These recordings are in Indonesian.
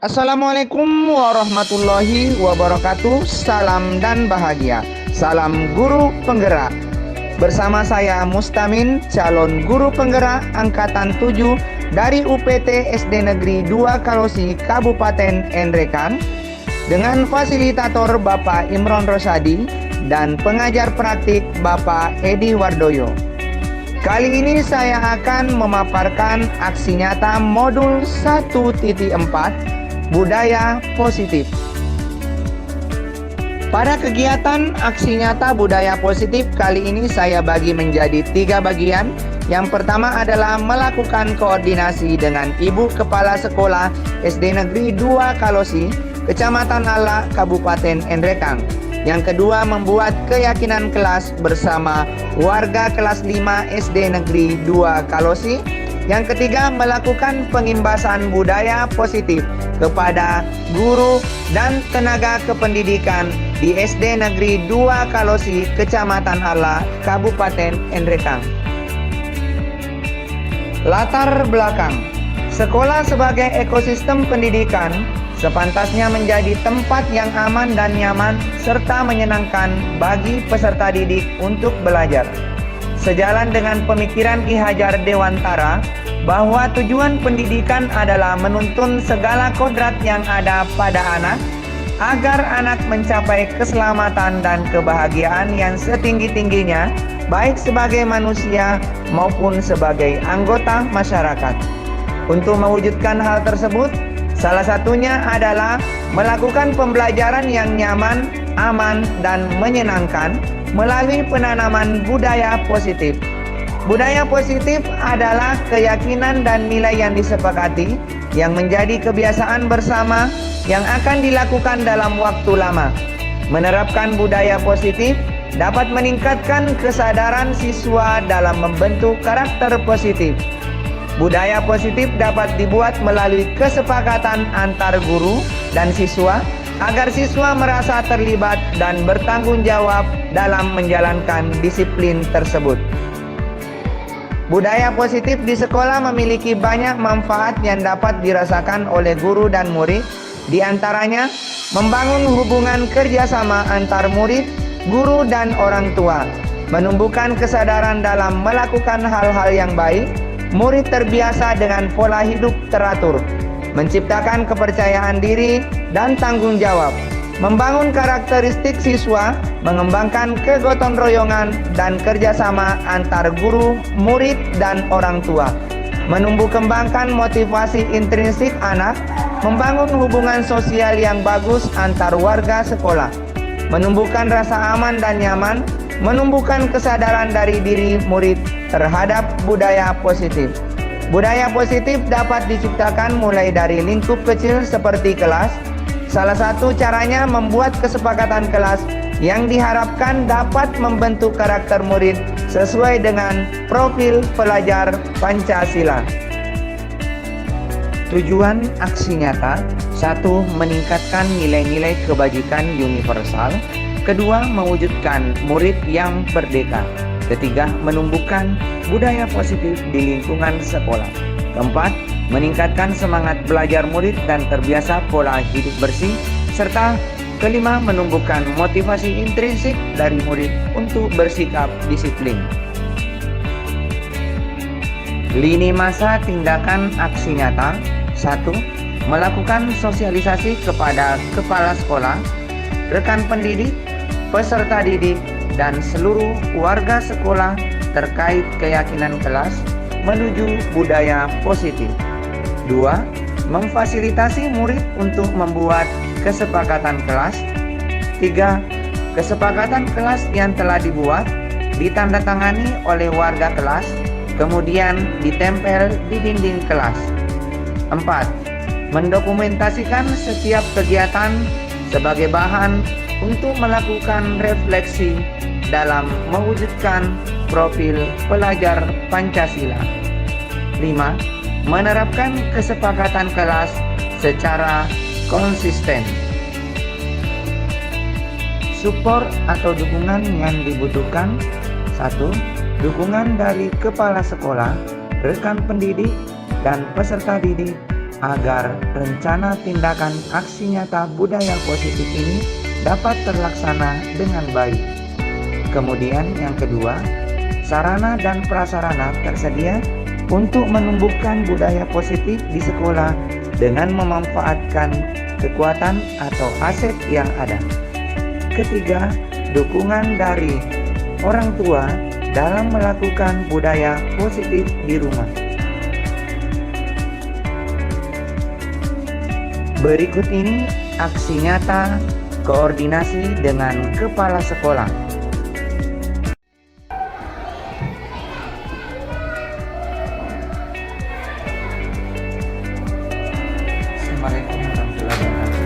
Assalamualaikum warahmatullahi wabarakatuh. Salam dan bahagia. Salam guru penggerak. Bersama saya Mustamin, calon guru penggerak angkatan 7 dari UPT SD Negeri 2 Kalosi, Kabupaten Nrekang, dengan fasilitator Bapak Imron Rosadi dan pengajar praktik Bapak Edi Wardoyo. Kali ini saya akan memaparkan aksi nyata modul 1.4 Budaya Positif. Pada kegiatan aksi nyata budaya positif kali ini saya bagi menjadi 3 bagian. Yang pertama adalah melakukan koordinasi dengan Ibu Kepala Sekolah SD Negeri 2 Kalosi, Kecamatan Ala, Kabupaten Nrekang. Yang kedua, membuat keyakinan kelas bersama warga kelas 5 SD Negeri 2 Kalosi. Yang ketiga, melakukan pengimbasan budaya positif kepada guru dan tenaga kependidikan di SD Negeri 2 Kalosi, Kecamatan Ala, Kabupaten Nrekang. Latar belakang: sekolah sebagai ekosistem pendidikan sepantasnya menjadi tempat yang aman dan nyaman serta menyenangkan bagi peserta didik untuk belajar. Sejalan dengan pemikiran Ki Hajar Dewantara bahwa tujuan pendidikan adalah menuntun segala kodrat yang ada pada anak agar anak mencapai keselamatan dan kebahagiaan yang setinggi-tingginya, baik sebagai manusia maupun sebagai anggota masyarakat. Untuk mewujudkan hal tersebut, salah satunya adalah melakukan pembelajaran yang nyaman, aman, dan menyenangkan melalui penanaman budaya positif. Budaya positif adalah keyakinan dan nilai yang disepakati yang menjadi kebiasaan bersama yang akan dilakukan dalam waktu lama. Menerapkan budaya positif dapat meningkatkan kesadaran siswa dalam membentuk karakter positif. Budaya positif dapat dibuat melalui kesepakatan antar guru dan siswa agar siswa merasa terlibat dan bertanggung jawab dalam menjalankan disiplin tersebut. Budaya positif di sekolah memiliki banyak manfaat yang dapat dirasakan oleh guru dan murid, di antaranya membangun hubungan kerjasama antar murid, guru, dan orang tua, menumbuhkan kesadaran dalam melakukan hal-hal yang baik, murid terbiasa dengan pola hidup teratur, menciptakan kepercayaan diri dan tanggung jawab, membangun karakteristik siswa, mengembangkan kegotong royongan dan kerjasama antar guru, murid, dan orang tua, menumbuh kembangkan motivasi intrinsik anak, membangun hubungan sosial yang bagus antar warga sekolah, menumbuhkan rasa aman dan nyaman, menumbuhkan kesadaran dari diri murid terhadap budaya positif. Budaya positif dapat diciptakan mulai dari lingkup kecil seperti kelas. Salah satu caranya membuat kesepakatan kelas yang diharapkan dapat membentuk karakter murid sesuai dengan profil pelajar Pancasila. Tujuan aksi nyata: 1. Meningkatkan nilai-nilai kebajikan universal. 2. Mewujudkan murid yang merdeka. 3. Menumbuhkan budaya positif di lingkungan sekolah. 4. Meningkatkan semangat belajar murid dan terbiasa pola hidup bersih. Serta 5. Menumbuhkan motivasi intrinsik dari murid untuk bersikap disiplin. Lini masa tindakan aksi nyata: 1. Melakukan sosialisasi kepada kepala sekolah, rekan pendidik, peserta didik, dan seluruh warga sekolah terkait keyakinan kelas menuju budaya positif. 2. Memfasilitasi murid untuk membuat kesepakatan kelas. 3. Kesepakatan kelas yang telah dibuat ditandatangani oleh warga kelas, kemudian ditempel di dinding kelas. 4. Mendokumentasikan setiap kegiatan sebagai bahan untuk melakukan refleksi dalam mewujudkan profil pelajar Pancasila. 5. Menerapkan kesepakatan kelas secara konsisten. Support atau dukungan yang dibutuhkan: 1. Dukungan dari kepala sekolah, rekan pendidik, dan peserta didik agar rencana tindakan aksi nyata budaya positif ini dapat terlaksana dengan baik. Kemudian yang kedua, sarana dan prasarana tersedia untuk menumbuhkan budaya positif di sekolah dengan memanfaatkan kekuatan atau aset yang ada. Ketiga, dukungan dari orang tua dalam melakukan budaya positif di rumah. Berikut ini aksi nyata koordinasi dengan kepala sekolah. Assalamualaikum warahmatullahi wabarakatuh.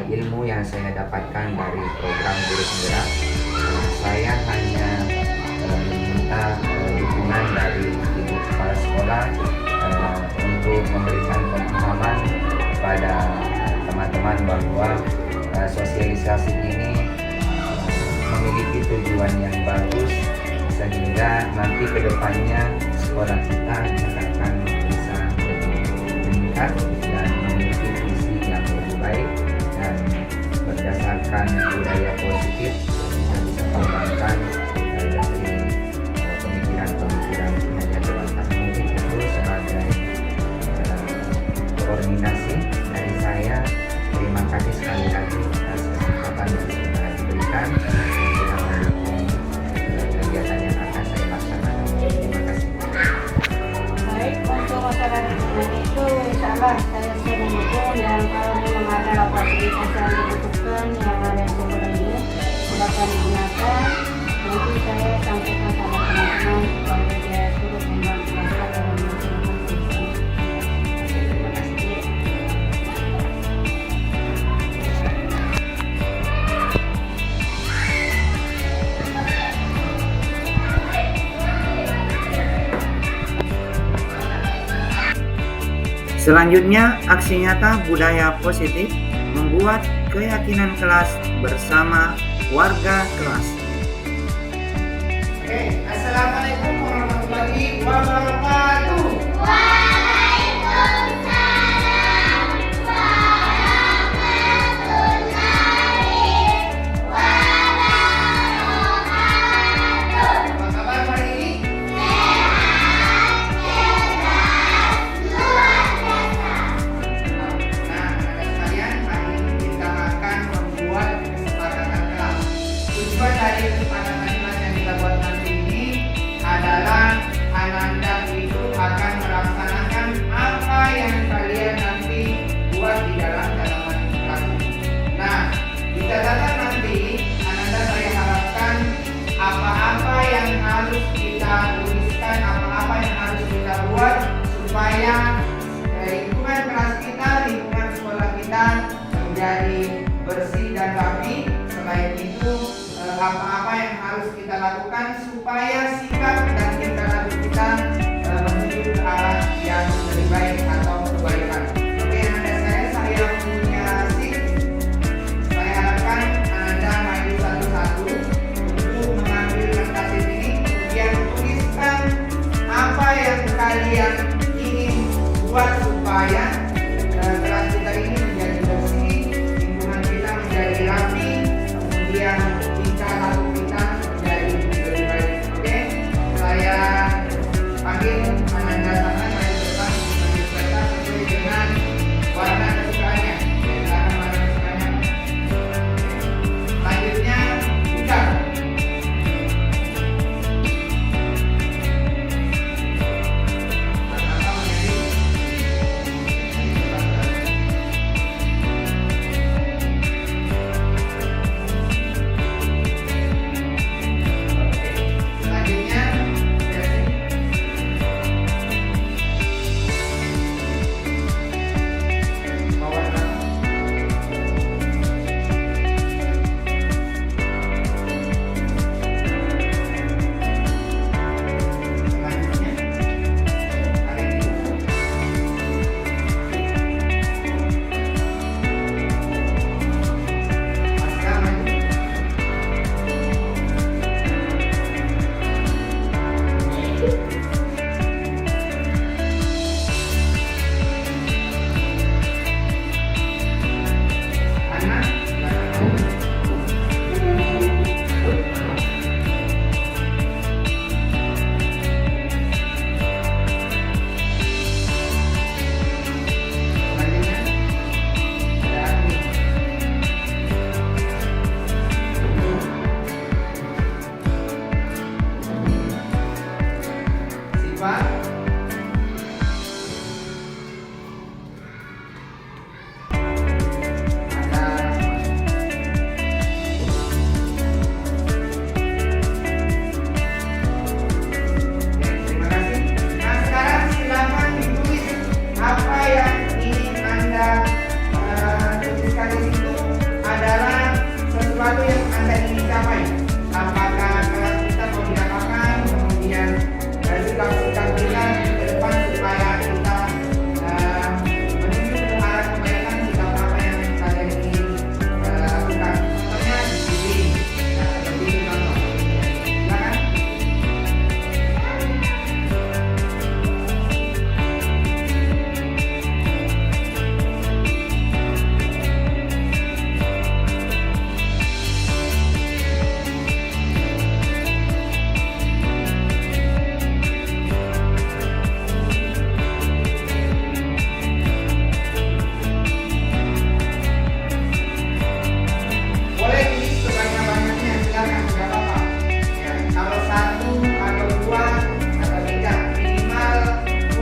Ilmu yang saya dapatkan dari program Guru Penggerak. Saya hanya meminta dukungan dari ibu kepala sekolah untuk memberikan pemahaman kepada teman-teman bahwa sosialisasi ini memiliki tujuan yang bagus sehingga nanti ke depannya sekolah kita akan bisa lebih meningkat dan memiliki visi yang lebih baik, dan berdasarkan budaya positif kita bisa kembangkan dari pemikiran-pemikiran kinerja Dewan Teknologi. Itu sebagai koordinasi dari saya. Terima kasih sekali lagi atas kesempatan yang sudah diberikan untuk mendukung kegiatan yang akan saya laksanakan. Terima kasih. Baik, untuk masyarakat itu insya Allah saya sudah mendukung, dan kalau memang ada fasilitas yang dibutuhkan yang ada sebelum ini silakan digunakan. Nanti saya sampaikan sama teman-teman supaya dia turut membantu masyarakat dalam melaksanakan tugasnya. Terima kasih. Selanjutnya, aksi nyata budaya positif membuat keyakinan kelas bersama warga kelas. Assalamualaikum warahmatullahi wabarakatuh. Apa kabar hari ini?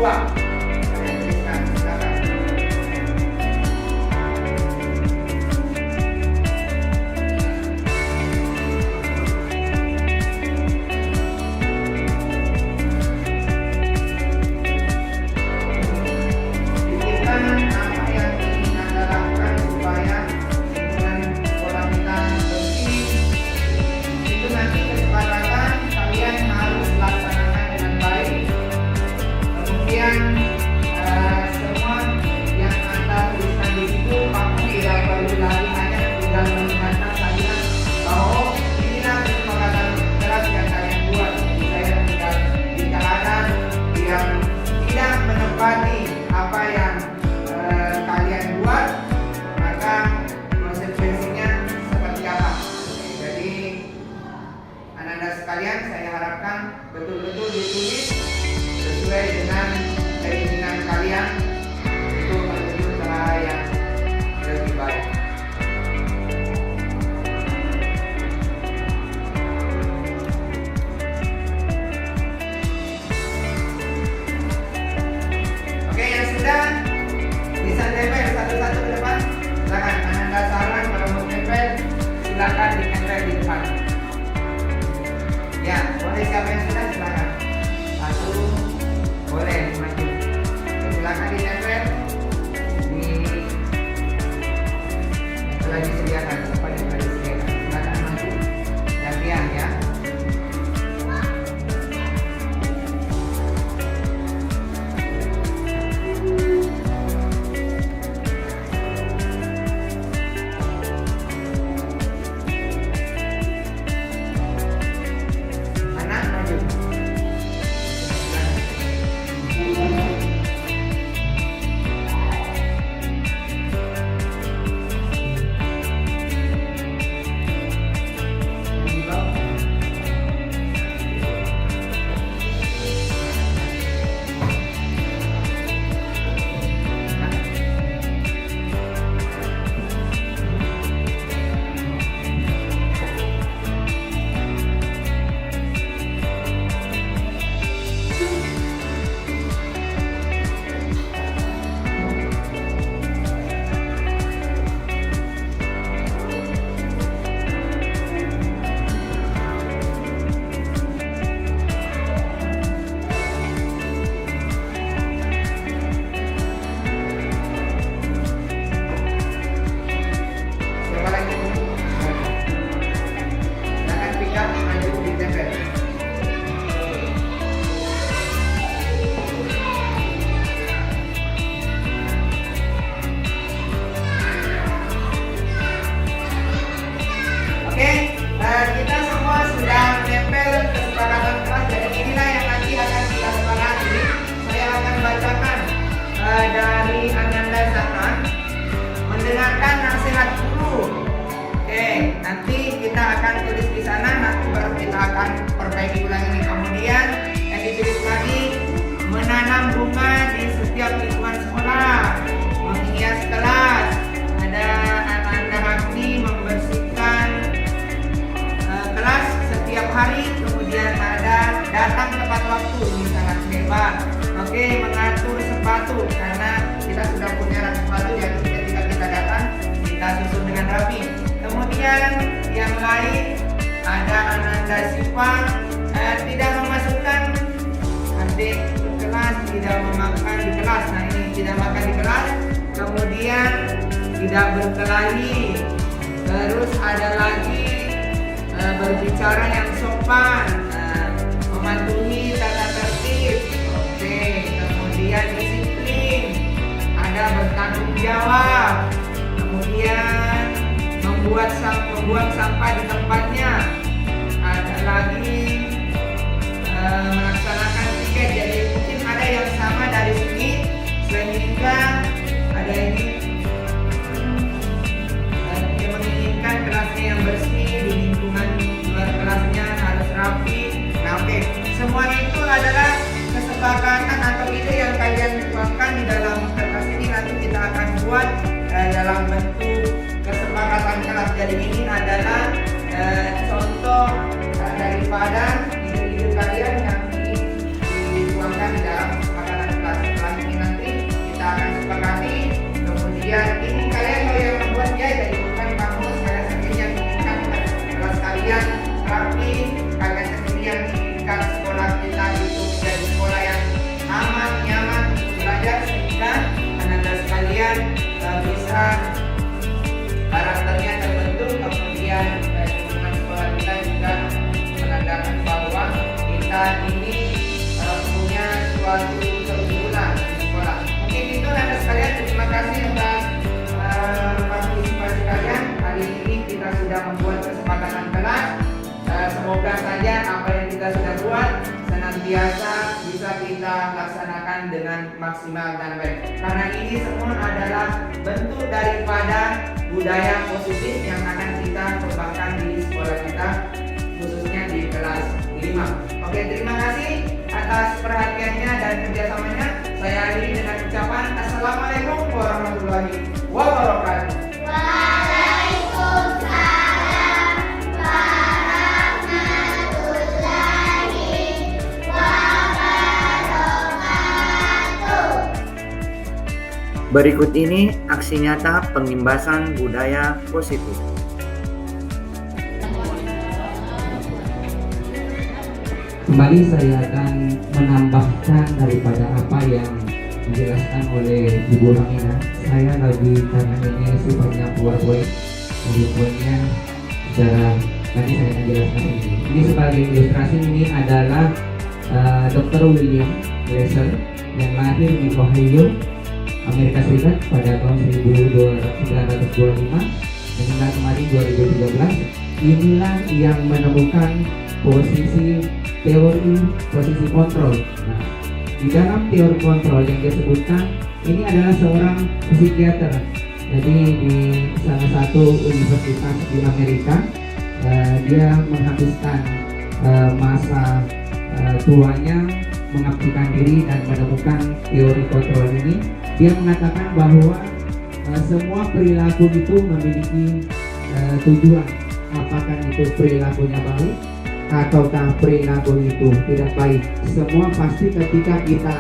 tua. Saya tuliskan, silakan. Pikirkan apa yang ingin Anda lakukan supaya lingkungan sekolah kita bersih. Itu nanti kesepakatan kalian harus laksanakan dengan baik. Kemudian semua yang Anda tuliskan di situ, kamu tidak perlu lagi hanya tinggal mengingatkan saja bahwa inilah kesepakatan keras yang kalian buat. Jadi saya tinggal bicarakan yang tidak menepati apa yang kalian buat, maka konsekuensinya seperti apa. Jadi anak-anak sekalian, saya harapkan betul-betul ditulis sesuai dengan keinginan kalian untuk menuju ke arah yang lebih baik. Oke, yang sudah bisa tempel satu-satu ke depan. Silakan, anak-anak saran kalau mau tempel, silakan ditempel di depan. Ya, boleh siapa yang sudah silakan. Satu, boleh maju. Silakan ditempel di yang telah disediakan, tempat yang telah disediakan. Silakan maju. Gantian ya. Anak maju. Siapa lagi? Silakan pick up, maju ditempel. Oke, kita semua sudah menempel kesepakatan kelas. Jadi inilah yang nanti akan kita sepakati. Saya akan bacakan dari Ananda Zatan, mendengarkan nasihat guru. Oke, nanti kita akan tulis di sana, nanti baru kita akan perbaiki ulang ini. Kemudian yang ditulis lagi, menanam bunga di setiap lingkungan sekolah, menghias kelas. Ada Ananda Agni membersihkan kelas setiap hari. Kemudian ada datang tepat waktu, ini sangat hebat. Oke, mengatur sepatu karena kita sudah punya rak sepatu, jadi ketika kita datang kita susun dengan rapi. Kemudian yang lain ada Ananda Siva, tidak memasukkan adik ke kelas, tidak memakan di kelas. Nah ini tidak makan di kelas. Kemudian tidak berkelahi. Terus ada lagi berbicara yang sopan, mematuhi tata tertib. Oke, kemudian disiplin, ada bertanggung jawab, kemudian membuang sampah di tempatnya, ada lagi melaksanakan tiket. Jadi mungkin ada yang sama dari sini. Selain ini ada ini yang menginginkan kelasnya yang bersih, di lingkungan luar kelasnya harus rapi. Nah oke, semua itu adalah kesepakatan atau ide yang kalian tuangkan di dalam kertas ini. Nanti kita akan buat dalam bentuk kesepakatan kelas. Jadi ini adalah contoh daripada ide-ide kalian yang dituangkan di dalam kesepakatan kelas. kita laksanakan dengan maksimal dan baik. Karena ini semua adalah bentuk daripada budaya positif yang akan kita kembangkan di sekolah kita, khususnya di kelas 5. Oke, terima kasih atas perhatiannya dan kerjasamanya. Saya akhiri dengan ucapan Assalamualaikum warahmatullahi wabarakatuh. Berikut ini aksi nyata pengimbasan budaya positif. Kembali saya akan menambahkan daripada apa yang dijelaskan oleh Ibu Ramina. Saya lagi karena ini sifatnya PowerPoint, jadi poinnya secara nanti saya akan jelaskan ini. Ini sebagai ilustrasi, ini adalah Dr. William Glaser yang lahir di Ohio, Amerika Serikat pada tahun 1925, meninggal kemarin 2013. Inilah yang menemukan posisi teori posisi kontrol. Nah, di dalam teori kontrol yang disebutkan, ini adalah seorang psikiater. Jadi di salah satu universitas di Amerika, dia menghabiskan masa tuanya mengabdikan diri dan menemukan teori kontrol ini. Dia mengatakan bahwa semua perilaku itu memiliki tujuan. Apakah itu perilakunya baik ataukah perilaku itu tidak baik. Semua pasti ketika kita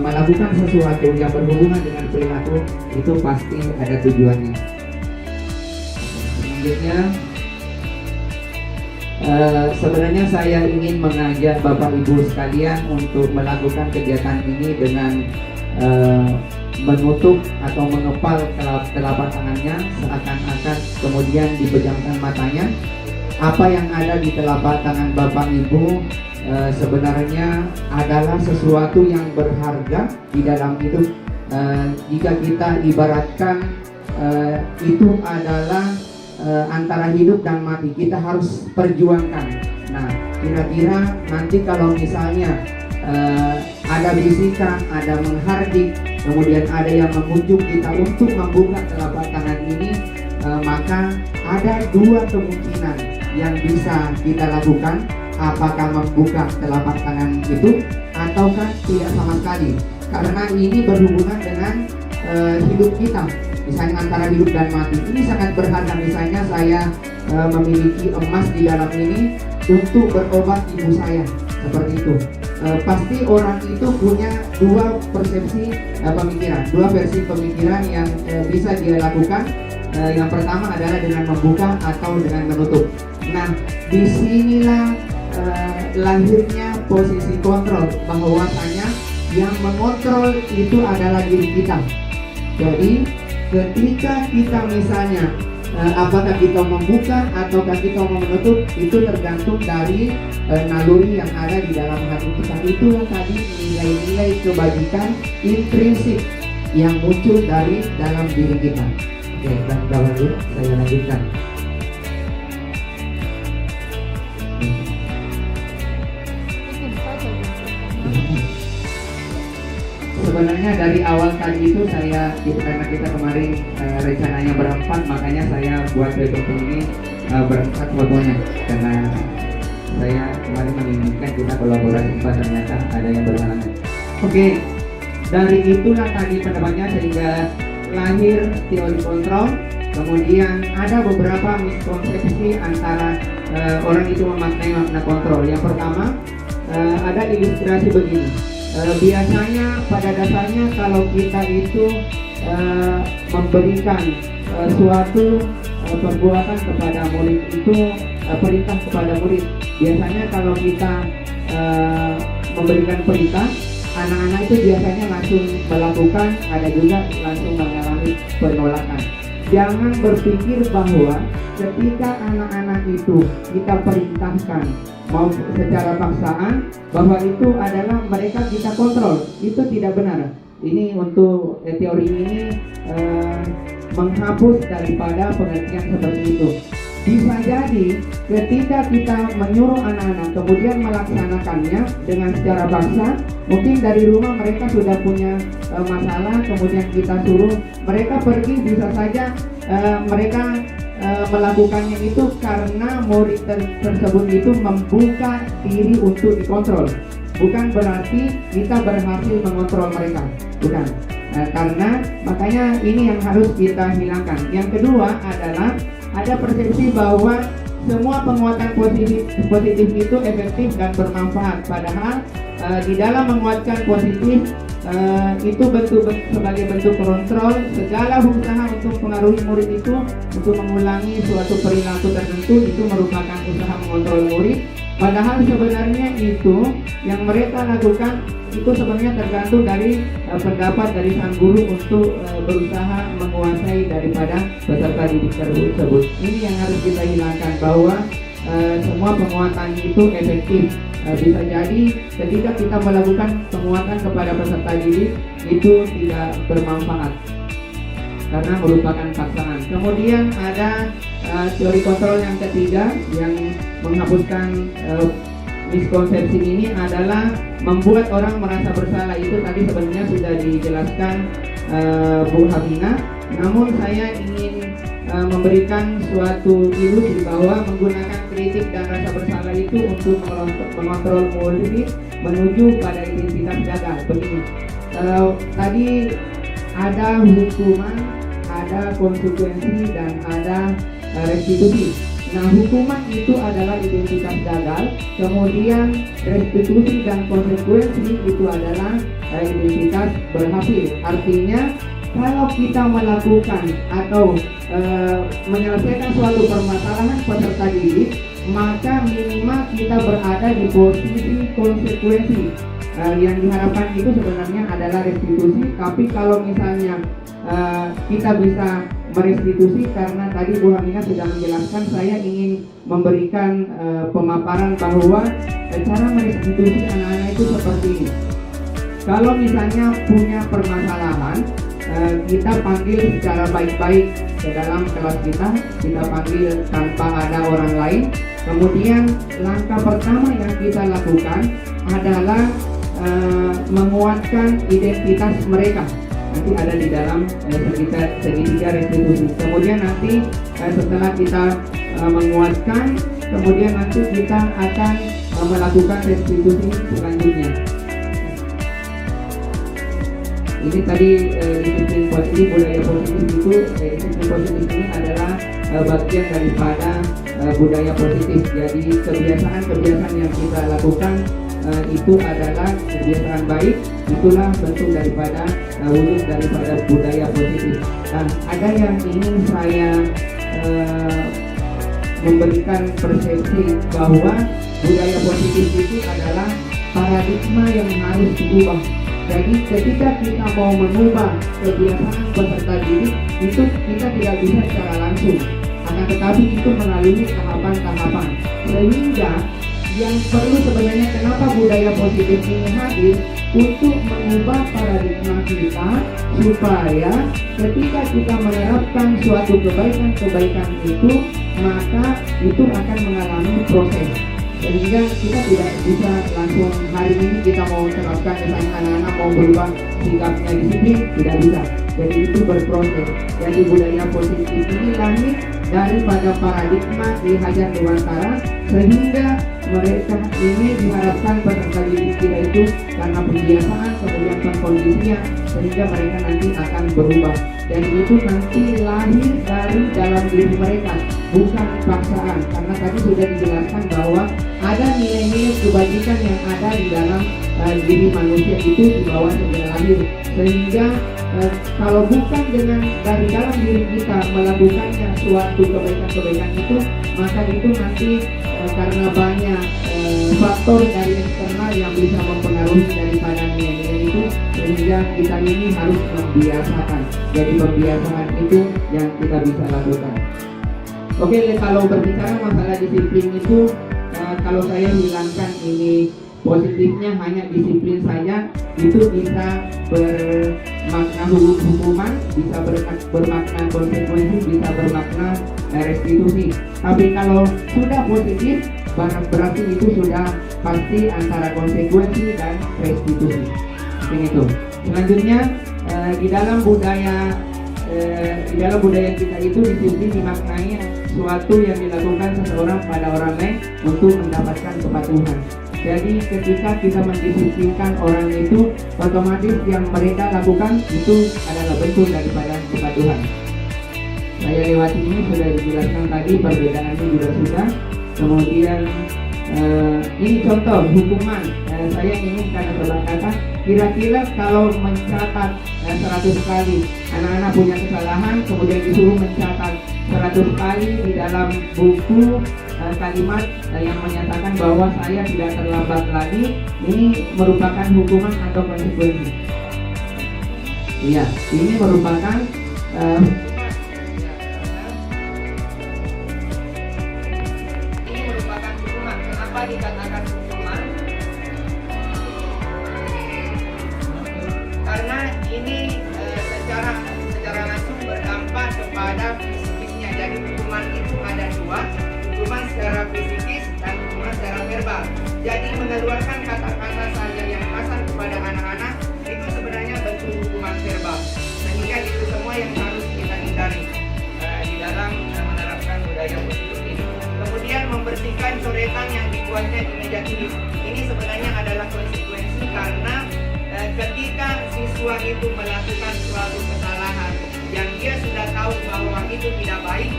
melakukan sesuatu yang berhubungan dengan perilaku itu pasti ada tujuannya. Selanjutnya, sebenarnya saya ingin mengajak Bapak Ibu sekalian untuk melakukan kegiatan ini dengan menutup atau mengepal telapak tangannya, seakan-akan kemudian dipejamkan matanya. Apa yang ada di telapak tangan Bapak Ibu sebenarnya adalah sesuatu yang berharga di dalam hidup. Jika kita ibaratkan itu adalah antara hidup dan mati, kita harus perjuangkan. Nah, kira-kira nanti kalau misalnya ada bisikan, ada menghardik, kemudian ada yang mengunjung kita untuk membuka telapak tangan ini, maka ada dua kemungkinan yang bisa kita lakukan. Apakah membuka telapak tangan itu ataukah tidak sama sekali, karena ini berhubungan dengan hidup kita, misalnya antara hidup dan mati. Ini sangat berharga. Misalnya saya memiliki emas di dalam ini untuk berobat ibu saya, seperti itu. Pasti orang itu punya dua persepsi pemikiran, dua versi pemikiran yang bisa dia lakukan. Yang pertama adalah dengan membuka atau dengan menutup. Nah, disinilah lahirnya posisi kontrol, bahwasanya yang mengontrol itu adalah diri kita. Jadi ketika kita misalnya apakah kita membuka ataukah kita mau menutup, itu tergantung dari naluri yang ada di dalam hati kita. Itulah tadi nilai-nilai kebajikan intrinsik yang muncul dari dalam diri kita. Oke, dan dulu saya lanjutkan. Sebenarnya dari awal tadi itu saya, karena kita kemarin rencananya berempat, makanya saya buat PPT ini berempat fotonya, karena saya kemarin menginginkan kita kolaborasi, ternyata ada yang berhalangan. Oke, dari itulah tadi pendapatnya sehingga lahir teori kontrol. Kemudian ada beberapa miskonsepsi antara orang itu memaknai makna kontrol. Yang pertama, ada ilustrasi begini. Biasanya pada dasarnya kalau kita itu memberikan suatu perbuatan kepada murid itu perintah kepada murid. Biasanya kalau kita memberikan perintah, anak-anak itu biasanya langsung melakukan, ada juga langsung mengalami penolakan. Jangan berpikir bahwa ketika anak-anak itu kita perintahkan mau secara paksaan, bahwa itu adalah mereka kita kontrol. Itu tidak benar. Ini untuk teori ini menghapus daripada pengertian seperti itu. bisa jadi ketika kita menyuruh anak-anak kemudian melaksanakannya dengan secara paksa, mungkin dari rumah mereka sudah punya masalah, kemudian kita suruh mereka pergi, bisa saja mereka melakukannya itu karena murid tersebut itu membuka diri untuk dikontrol. Bukan berarti kita berhasil mengontrol mereka, bukan. Karena makanya ini yang harus kita hilangkan. Yang kedua adalah ada persepsi bahwa semua penguatan positif itu efektif dan bermanfaat. Padahal di dalam menguatkan positif itu sebagai bentuk kontrol, segala usaha untuk mempengaruhi murid itu untuk mengulangi suatu perilaku tertentu itu merupakan usaha mengontrol murid. Padahal sebenarnya itu yang mereka lakukan itu sebenarnya tergantung dari pendapat dari sang guru untuk berusaha menguasai daripada peserta didik tersebut. Ini yang harus kita hilangkan, bahwa semua penguatan itu efektif. Bisa jadi ketika kita melakukan penguatan kepada peserta didik itu tidak bermanfaat karena merupakan paksaan. Kemudian ada teori kontrol yang ketiga yang menghapuskan miskonsepsi ini adalah membuat orang merasa bersalah. Itu tadi sebenarnya sudah dijelaskan Bu Hamina, namun saya ingin memberikan suatu ilusi bahwa menggunakan kritik dan rasa bersalah itu untuk mengontrol murid menuju pada identitas gagal. Begini, tadi ada hukuman, ada konsekuensi, dan ada restitusi. Nah, hukuman itu adalah identitas gagal, kemudian restitusi dan konsekuensi itu adalah identitas berhasil. Artinya kalau kita melakukan atau menyelesaikan suatu permasalahan peserta didik, maka minimal kita berada di posisi konsekuensi. Yang diharapkan itu sebenarnya adalah restitusi, tapi kalau misalnya kita bisa merestitusi, karena tadi Bu Hamina sudah menjelaskan, saya ingin memberikan pemaparan bahwa cara merestitusi anak-anak itu seperti ini. Kalau misalnya punya permasalahan, kita panggil secara baik-baik ke dalam kelas kita panggil tanpa ada orang lain. Kemudian langkah pertama yang kita lakukan adalah menguatkan identitas mereka. Nanti ada di dalam segitiga restitusi. Kemudian nanti setelah kita menguatkan, kemudian nanti kita akan melakukan restitusi selanjutnya. Ini tadi disiplin positif, budaya positif itu, disiplin positif ini adalah bagian daripada budaya positif. Jadi kebiasaan-kebiasaan yang kita lakukan itu adalah kebiasaan baik, itulah bentuk daripada wujud daripada budaya positif. Dan ada yang ingin saya memberikan persepsi bahwa budaya positif itu adalah paradigma yang harus diubah. Jadi ketika kita mau mengubah kebiasaan peserta didik itu kita tidak bisa secara langsung, akan tetapi itu melalui tahapan-tahapan. Sehingga yang perlu sebenarnya kenapa budaya positif ini hadir untuk mengubah paradigma kita, supaya ketika kita menerapkan suatu kebaikan-kebaikan itu, maka itu akan mengalami proses. Sehingga kita tidak bisa langsung hari ini kita mau terapkan, misalnya anak-anak mau berubah sikapnya disiplin, tidak bisa. Jadi itu berproses. Jadi budaya positif ini lahir daripada paradigma di Hajar Dewantara, sehingga mereka ini diharapkan peserta didik kita itu karena kebiasaan kemudian kondisinya, sehingga mereka nanti akan berubah. Dan itu nanti lahir dari dalam diri mereka, bukan paksaan. Karena tadi sudah dijelaskan bahwa ada nilai-nilai kebajikan yang ada di dalam diri manusia itu di bawah sebelum lahir. Sehingga kalau bukan dengan dari dalam diri kita melakukannya suatu kebaikan-kebaikan itu, maka itu nanti karena banyak faktor dari eksternal yang bisa mempengaruhi daripada nilai-nilai itu, sehingga kita ini harus membiasakan. Jadi pembiasaan itu yang kita bisa lakukan. Oke, kalau berbicara masalah disiplin itu, kalau saya hilangkan ini positifnya hanya disiplin saja, itu bisa bermakna hukuman, bisa bermakna konsekuensi, bisa bermakna restitusi. Tapi kalau sudah positif, berarti itu sudah pasti antara konsekuensi dan restitusi. Mungkin itu. Selanjutnya di dalam budaya kita itu disiplin dimaknai suatu yang dilakukan seseorang pada orang lain untuk mendapatkan kepatuhan. Jadi ketika kita mendisiplinkan orang itu, otomatis yang mereka lakukan itu adalah bentuk daripada kepatuhan. Saya lewati ini sudah dijelaskan tadi, perbedaannya juga sudah. Kemudian ini contoh hukuman. Saya ingin karena berkata, kira-kira kalau mencatat 100 kali anak-anak punya kesalahan, kemudian disuruh mencatat 100 kali di dalam buku kalimat yang menyatakan bahwa saya tidak terlambat lagi, ini merupakan hukuman atau konsekuensi? Iya, ini merupakan hukuman. Kenapa dikatakan hukuman? Karena ini secara langsung berdampak kepada fisikisnya. Jadi hukuman itu ada dua, hukuman secara fisikis dan hukuman secara verbal. Jadi mengeluarkan kata-kata saja yang kasar kepada anak-anak itu sebenarnya bentuk hukuman verbal. Sehingga itu semua yang harus kita hindari di dalam menerapkan budaya positif ini. Kemudian membersihkan coretan yang dibuatnya di meja tulis. Ini sebenarnya adalah konsekuensi karena ketika siswa itu melakukan suatu kesalahan yang dia sudah tahu bahwa itu tidak baik,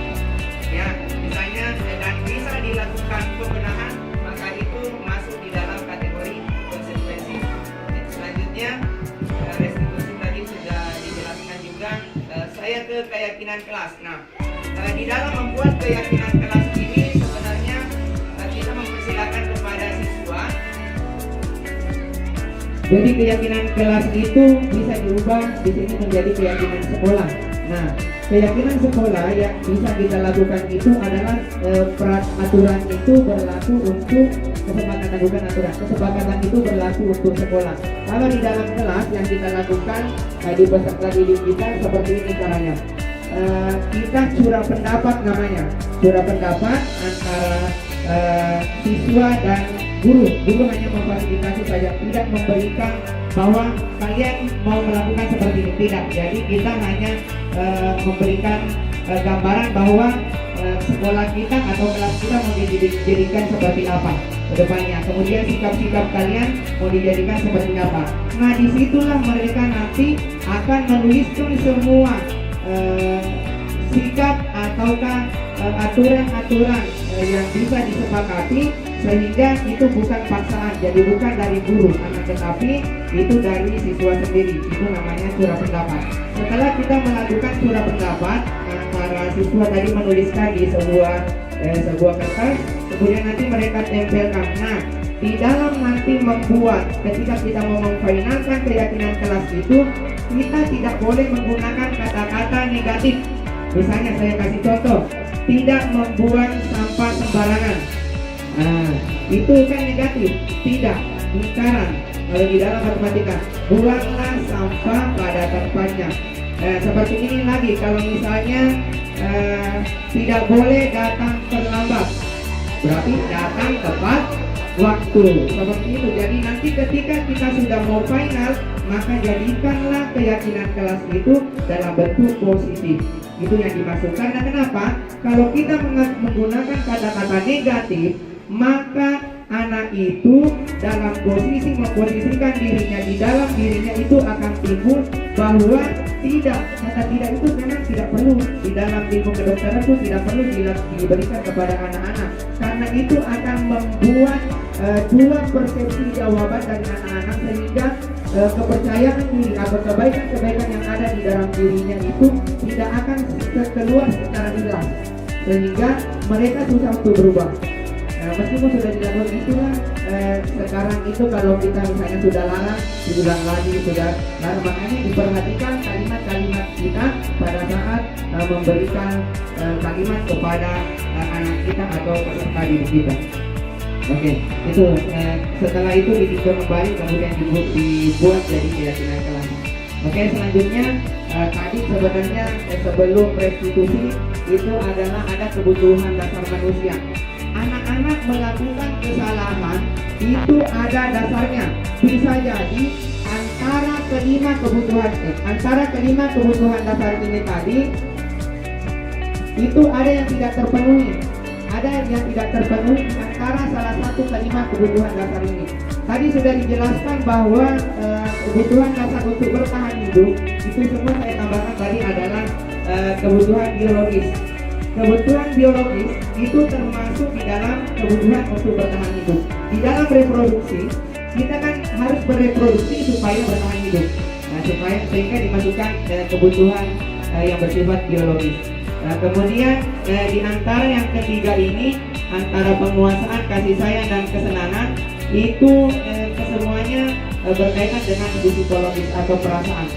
ya misalnya, dan bisa dilakukan pembenahan, maka itu masuk di dalam kategori konsekuensi. Selanjutnya restitusi tadi sudah dijelaskan juga. Saya ke keyakinan kelas. Nah, di dalam membuat keyakinan kelas ini sebenarnya kita mempersilakan kepada siswa. Jadi keyakinan kelas itu bisa diubah di sini menjadi keyakinan sekolah. Nah, keyakinan sekolah yang bisa kita lakukan itu adalah aturan itu berlaku untuk kesepakatan, bukan aturan. Kesepakatan itu berlaku untuk sekolah. Kalau di dalam kelas yang kita lakukan di peserta didik kita seperti ini caranya. Kita curah pendapat namanya. Curah pendapat antara siswa dan guru. Guru hanya memfasilitasi saja, tidak memberikan bahwa kalian mau melakukan seperti ini, tidak. Jadi kita hanya memberikan gambaran bahwa sekolah kita atau kelas kita mau dijadikan seperti apa ke depannya. Kemudian sikap-sikap kalian mau dijadikan seperti apa. Nah, disitulah mereka nanti akan menuliskan semua sikap ataukah aturan-aturan yang bisa disepakati, sehingga itu bukan paksaan, jadi bukan dari guru, tetapi itu dari siswa sendiri. Itu namanya curah pendapat. Setelah kita melakukan curah pendapat, para siswa tadi menuliskan di sebuah kertas, kemudian nanti mereka tempelkan. Nah, di dalam nanti membuat, ketika kita mau memfinalkan keyakinan kelas itu, kita tidak boleh menggunakan kata-kata negatif. Misalnya saya kasih contoh, tidak membuang sampah sembarangan. Nah, itu kan negatif. Tidak, lingkaran. Kalau di dalam matematika, buanglah sampah pada tempatnya. Seperti ini lagi, kalau misalnya tidak boleh datang terlambat, berarti datang tepat waktu. Seperti itu. Jadi nanti ketika kita sudah mau final, maka jadikanlah keyakinan kelas itu dalam bentuk positif. Itu yang dimaksud. Karena kenapa? Kalau kita menggunakan kata-kata negatif, maka anak itu dalam posisi memposisikan dirinya, di dalam dirinya itu akan timbul bahwa tidak, kata tidak itu memang tidak perlu di dalam ilmu kedokteran itu tidak perlu diberikan kepada anak-anak, karena itu akan membuat dua persepsi jawaban dari anak-anak, sehingga kepercayaan diri atau kebaikan-kebaikan yang ada di dalam dirinya itu tidak akan keluar secara jelas, sehingga mereka susah untuk berubah. Meskipun sudah dilakukan itulah, sekarang itu kalau kita misalnya sudah larang, diulang lagi, sudah larang, makanya diperhatikan kalimat-kalimat kita pada saat memberikan kalimat kepada anak kita atau peserta didik kita. Oke, itu setelah itu ditinjau kembali, kemudian dibuat jadi keyakinan kelas. Oke, selanjutnya tadi sebenarnya sebelum restitusi itu adalah ada kebutuhan dasar manusia. Anak-anak melakukan kesalahan itu ada dasarnya. Bisa jadi antara kelima kebutuhan dasar ini tadi itu ada yang tidak terpenuhi. Ada yang tidak terpenuhi antara salah satu kelima kebutuhan dasar ini. Tadi sudah dijelaskan bahwa kebutuhan dasar untuk bertahan hidup itu semua saya tambahkan tadi adalah kebutuhan biologis. Kebutuhan biologis itu termasuk di dalam kebutuhan untuk bertahan hidup. Di dalam reproduksi kita kan harus bereproduksi supaya bertahan hidup. Nah, sehingga dimasukkan kebutuhan yang bersifat biologis. Nah, kemudian di antara yang ketiga ini, antara penguasaan, kasih sayang dan kesenangan itu kesemuanya berkaitan dengan psikologis atau perasaan.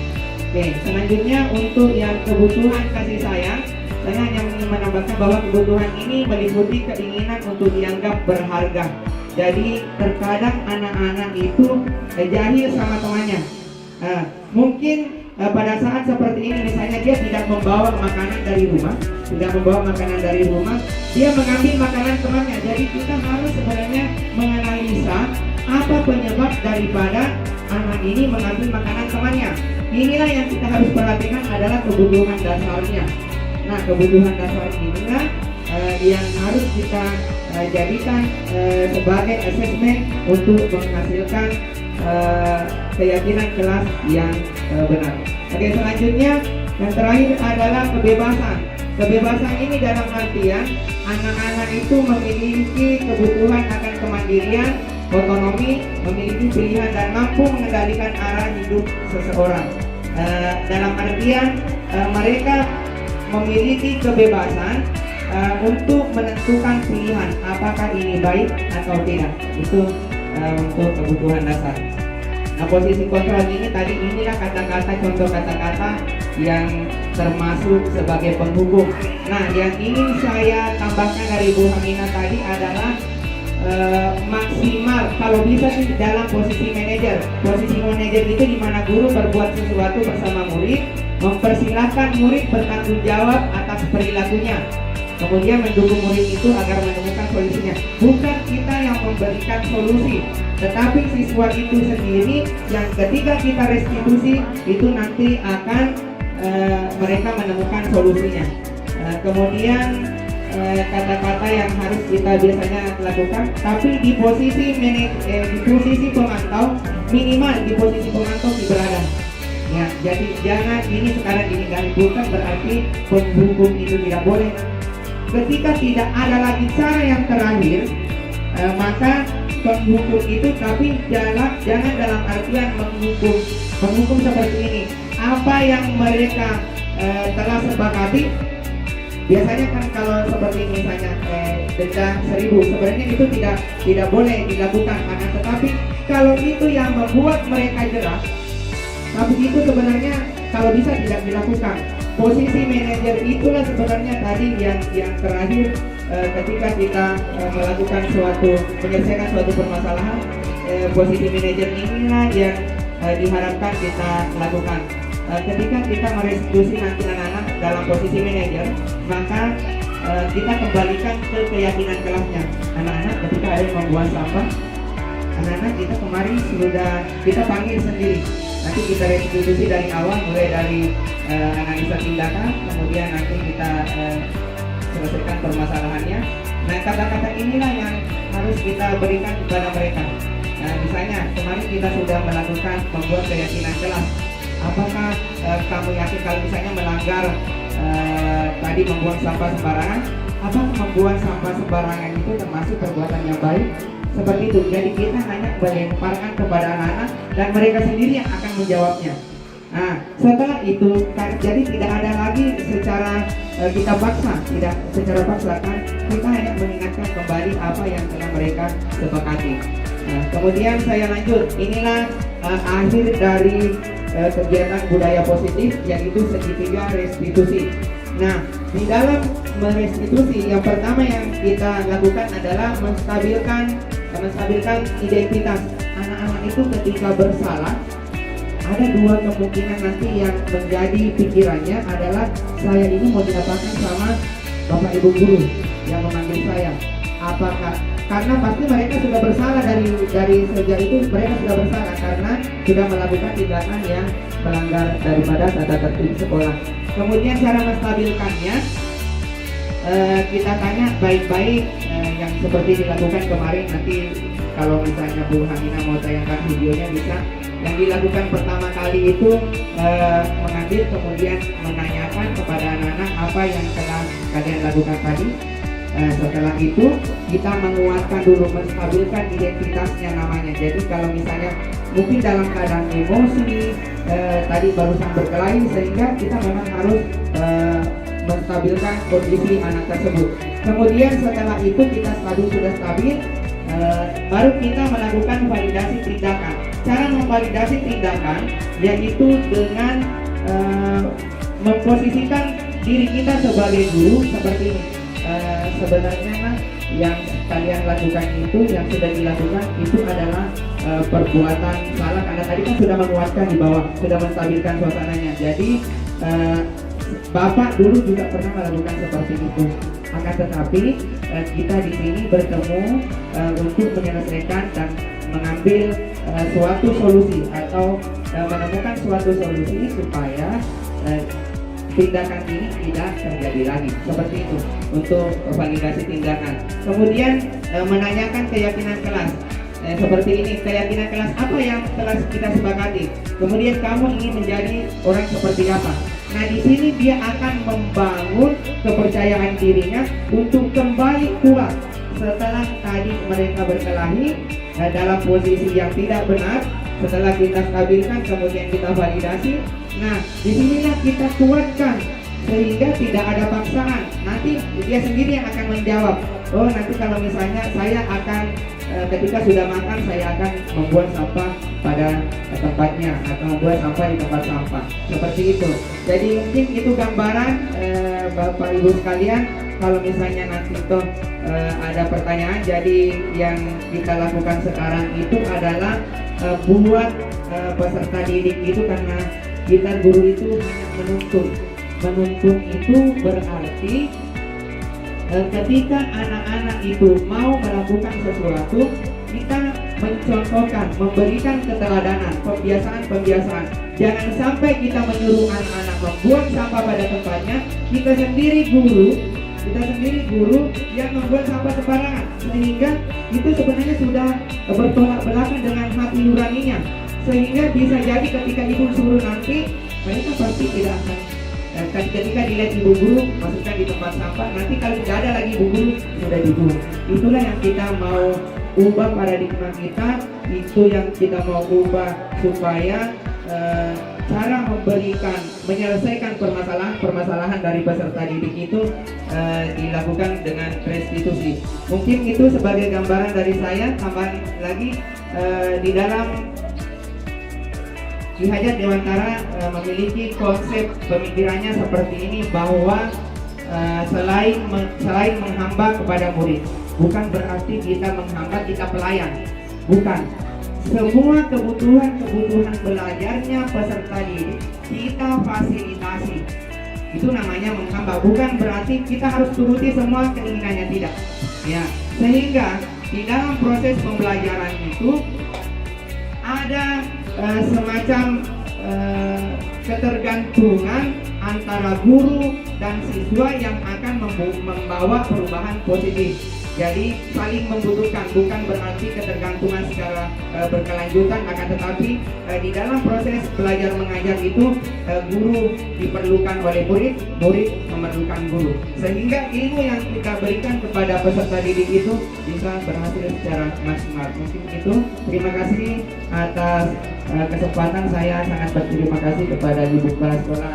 Oke, selanjutnya untuk yang kebutuhan kasih sayang, saya hanya ingin menambahkan bahwa kebutuhan ini meliputi keinginan untuk dianggap berharga. Jadi terkadang anak-anak itu jahil sama temannya. Mungkin pada saat seperti ini misalnya dia tidak membawa makanan dari rumah, dia mengambil makanan temannya. Jadi kita harus sebenarnya menganalisa apa penyebab daripada anak ini mengambil makanan temannya. Inilah yang kita harus perhatikan adalah kebutuhan dasarnya. Nah, kebutuhan dasar inilah yang harus kita jadikan sebagai asesmen untuk menghasilkan keyakinan kelas yang benar. Oke, selanjutnya yang terakhir adalah kebebasan. Kebebasan ini dalam artian anak-anak itu memiliki kebutuhan akan kemandirian, otonomi, memiliki pilihan dan mampu mengendalikan arah hidup seseorang. Dalam artian mereka memiliki kebebasan untuk menentukan pilihan apakah ini baik atau tidak. Itu untuk kebutuhan dasar. Nah, posisi kontrol ini tadi inilah kata-kata, contoh kata-kata yang termasuk sebagai penghubung. Nah, yang ingin saya tambahkan dari Bu Hamina tadi adalah maksimal kalau bisa sih dalam posisi manajer. Posisi manajer itu di mana guru berbuat sesuatu bersama murid, mempersilahkan murid bertanggung jawab atas perilakunya, kemudian mendukung murid itu agar menemukan solusinya. Bukan kita yang memberikan solusi, tetapi siswa itu sendiri yang ketika kita restitusi itu nanti akan mereka menemukan solusinya. Kemudian kata-kata yang harus kita biasanya lakukan, tapi di posisi pemantau, minimal di posisi pemantau berada. Ya, jadi jangan ini sekarang dihindari, bukan berarti penghukum itu tidak boleh. Ketika tidak ada lagi cara yang terakhir, maka penghukum itu, tapi jangan dalam artian menghukum seperti ini. Apa yang mereka telah sepakati, biasanya kan kalau seperti ini misalnya denda 1.000, sebenarnya itu tidak boleh dilakukan, tetapi kalau itu yang membuat mereka jerah, tapi itu sebenarnya kalau bisa tidak dilakukan. Posisi manajer itulah sebenarnya tadi yang terakhir ketika kita melakukan menyelesaikan suatu permasalahan, posisi manajer inilah yang diharapkan kita lakukan. Ketika kita merestitusi nanti anak-anak dalam posisi manajer, maka kita kembalikan ke keyakinan kelasnya. Anak-anak ketika ada yang membuang sampah, anak-anak kita kemarin sudah kita panggil sendiri. Nanti kita restitusi dari awal, mulai dari analisa tindakan, kemudian nanti kita selesaikan permasalahannya. Nah, kata-kata inilah yang harus kita berikan kepada mereka. Nah, misalnya kemarin kita sudah melakukan membuat keyakinan kelas. Apakah kamu yakin kalau misalnya melanggar tadi membuang sampah sembarangan? Apakah membuang sampah sembarangan itu termasuk perbuatan yang baik? Seperti itu. Jadi kita hanya melemparkan kepada anak-anak dan mereka sendiri yang akan menjawabnya. Nah, setelah itu jadi tidak ada lagi secara kita paksa, tidak secara paksa kan, kita hanya mengingatkan kembali apa yang telah mereka sepakati. Nah, kemudian saya lanjut. Inilah akhir dari kegiatan budaya positif, yaitu segitiga restitusi. Nah, di dalam merestitusi yang pertama yang kita lakukan adalah menstabilkan identitas. Anak-anak itu ketika bersalah ada dua kemungkinan nanti yang menjadi pikirannya adalah saya ini mau diapakan sama Bapak Ibu guru yang memanggil saya. Apakah karena pasti mereka sudah bersalah dari sejak itu mereka sudah bersalah karena sudah melakukan tindakan yang melanggar daripada tata tertib sekolah. Kemudian cara menstabilkannya kita tanya baik-baik yang seperti dilakukan kemarin. Nanti kalau misalnya Bu Hamina mau tayangkan videonya bisa. Yang dilakukan pertama kali itu mengambil kemudian menanyakan kepada anak-anak apa yang telah kalian lakukan tadi. Setelah itu kita menguatkan dulu, menstabilkan identitasnya namanya. Jadi kalau misalnya mungkin dalam keadaan emosi tadi barusan berkelahi, sehingga kita memang harus menstabilkan kondisi anak tersebut. Kemudian setelah itu kita sudah stabil, baru kita melakukan validasi tindakan. Cara memvalidasi tindakan yaitu dengan memposisikan diri kita sebagai guru seperti ini. Sebenarnya yang kalian lakukan itu, yang sudah dilakukan itu adalah perbuatan salah, karena tadi kan sudah menguatkan di bawah, sudah menstabilkan suasananya. Jadi Bapak dulu juga pernah melakukan seperti itu. Akan tetapi kita di sini bertemu untuk menyelesaikan dan mengambil suatu solusi atau menemukan suatu solusi supaya tindakan ini tidak terjadi lagi. Seperti itu untuk validasi tindakan. Kemudian menanyakan keyakinan kelas. Seperti ini, keyakinan kelas apa yang telah kita sepakati. Kemudian kamu ingin menjadi orang seperti apa. Nah, di sini dia akan membangun kepercayaan dirinya untuk kembali kuat setelah tadi mereka berkelahi dalam posisi yang tidak benar. Setelah kita stabilkan, kemudian kita validasi. Nah, disinilah kita kuatkan sehingga tidak ada paksaan. Nanti dia sendiri yang akan menjawab. Oh, nanti kalau misalnya saya akan ketika sudah makan saya akan membuang sampah pada tempatnya atau membuang sampah di tempat sampah. Seperti itu. Jadi mungkin itu gambaran Bapak Ibu sekalian. Kalau misalnya nanti toh ada pertanyaan, jadi yang kita lakukan sekarang itu adalah buat peserta didik itu, karena kita guru itu hanya menuntun. Menuntun itu berarti ketika anak-anak itu mau melakukan sesuatu, kita mencontohkan, memberikan keteladanan, pembiasaan. Jangan sampai kita menyuruh anak-anak membuang sampah pada tempatnya, kita sendiri guru yang membuat sampah sembarangan, sehingga itu sebenarnya sudah bertolak belakang dengan hati nuraninya. Sehingga bisa jadi ketika ibu suruh nanti, mereka pasti tidak akan. Ketika dilihat ibu guru masukkan di tempat sampah, nanti kalau tidak ada lagi ibu guru sudah dibuang. Itulah yang kita mau ubah paradigma kita, itu yang kita mau ubah supaya cara menyelesaikan permasalahan dari peserta didik itu dilakukan dengan restitusi. Mungkin itu sebagai gambaran dari saya. Tambahan lagi di dalam Ki Hajar Dewantara memiliki konsep pemikirannya seperti ini, bahwa selain menghamba kepada murid, bukan berarti kita menghamba, kita pelayan, bukan. Semua kebutuhan belajarnya peserta didik kita fasilitasi. Itu namanya menghamba, bukan berarti kita harus turuti semua keinginannya, tidak. Ya, sehingga di dalam proses pembelajaran itu ada semacam ketergantungan antara guru dan siswa yang akan membawa perubahan positif. Jadi saling membutuhkan, bukan berarti ketergantungan secara berkelanjutan, akan tetapi di dalam proses belajar mengajar itu guru diperlukan oleh murid, murid memerlukan guru, sehingga ilmu yang kita berikan kepada peserta didik itu bisa berhasil secara maksimal. Mungkin itu. Terima kasih atas kesempatan. Saya sangat berterima kasih kepada Ibu Kepala Sekolah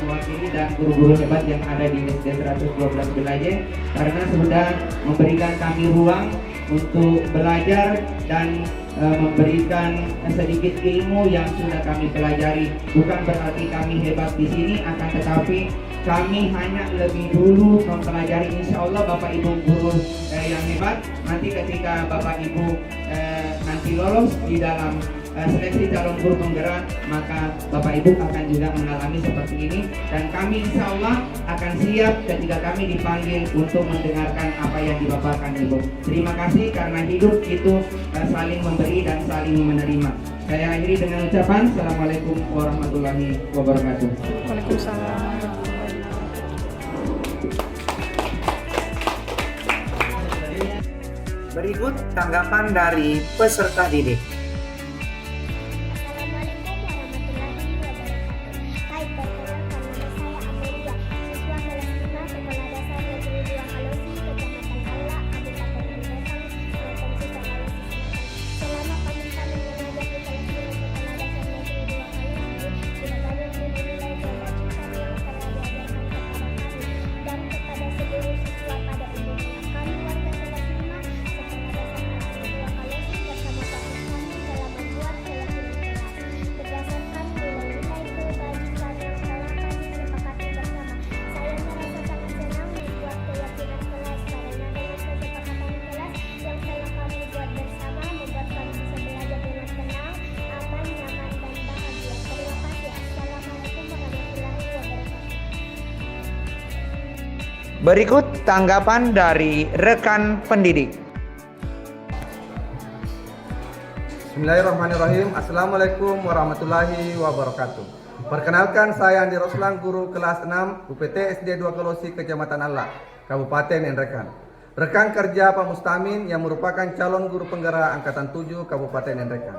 mewakili dan guru-guru hebat yang ada di SD 112 Belaje, karena sudah memberikan kami ruang untuk belajar dan memberikan sedikit ilmu yang sudah kami pelajari. Bukan berarti kami hebat di sini, akan tetapi kami hanya lebih dulu mempelajari. Insya Allah Bapak Ibu guru yang hebat, nanti ketika Bapak Ibu nanti lolos di dalam seleksi calon guru penggerak, maka Bapak Ibu akan juga mengalami seperti ini, dan kami insya Allah akan siap ketika kami dipanggil untuk mendengarkan apa yang dipaparkan Ibu. Terima kasih karena hidup itu saling memberi dan saling menerima. Saya akhiri dengan ucapan Assalamualaikum warahmatullahi wabarakatuh. Waalaikumsalam. Berikut tanggapan dari peserta didik. Assalamualaikum warahmatullahi wabarakatuh. Hai, perkenalkan nama saya Amelia, siswa kelas 5 Sekolah Dasar Negeri 2 Kalosi, Kecamatan Aula, Kabupaten Mendatang, Provinsi Sulawesi Selatan. Selama kami mengajar di kelas 5 Sekolah Dasar Negeri 2 Kalosi, sudah banyak nilai-nilai kebajikan yang telah diajarkan kepada kami dan kepada seluruh siswa pada umumnya. Kami warga kelas 5 Sekolah Dasar Negeri 2 Kalosi bersama Pak Ustami dalam membuat keyakinan kelas. Berdasarkan nilai-nilai kebajikan yang telah kami sepakati bersama, saya merasa sangat senang membuat keyakinan kelas karena dengan kesepakatan kelas yang telah kami buat bersama membuat kami bisa belajar dengan tenang, aman, nyaman, dan bahagia. Terima kasih. Assalamualaikum warahmatullahi wabarakatuh. Berikut tanggapan dari rekan pendidik. Bismillahirrahmanirrahim. Assalamualaikum warahmatullahi wabarakatuh. Perkenalkan, saya Andi Roslan, guru kelas 6 UPT SD 2 Kalosi, Kecamatan Allah, Kabupaten Nrekan. Rekan kerja Pak Mustamin yang merupakan calon guru penggerak Angkatan 7 Kabupaten Nrekan.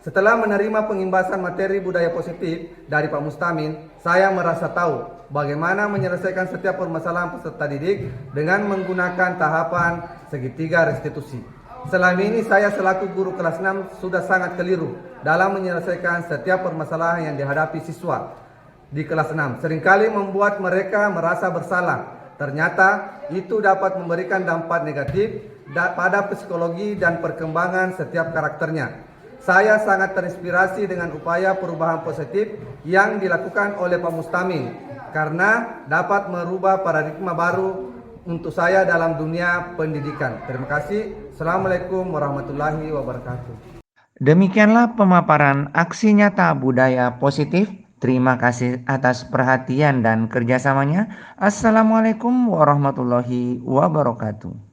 Setelah menerima pengimbasan materi budaya positif dari Pak Mustamin, saya merasa tahu bagaimana menyelesaikan setiap permasalahan peserta didik dengan menggunakan tahapan segitiga restitusi. Selama ini saya selaku guru kelas 6 sudah sangat keliru dalam menyelesaikan setiap permasalahan yang dihadapi siswa di kelas 6. Seringkali membuat mereka merasa bersalah. Ternyata itu dapat memberikan dampak negatif pada psikologi dan perkembangan setiap karakternya. Saya sangat terinspirasi dengan upaya perubahan positif yang dilakukan oleh Pak Mustamin karena dapat merubah paradigma baru untuk saya dalam dunia pendidikan. Terima kasih. Assalamualaikum warahmatullahi wabarakatuh. Demikianlah pemaparan aksi nyata budaya positif. Terima kasih atas perhatian dan kerjasamanya. Assalamualaikum warahmatullahi wabarakatuh.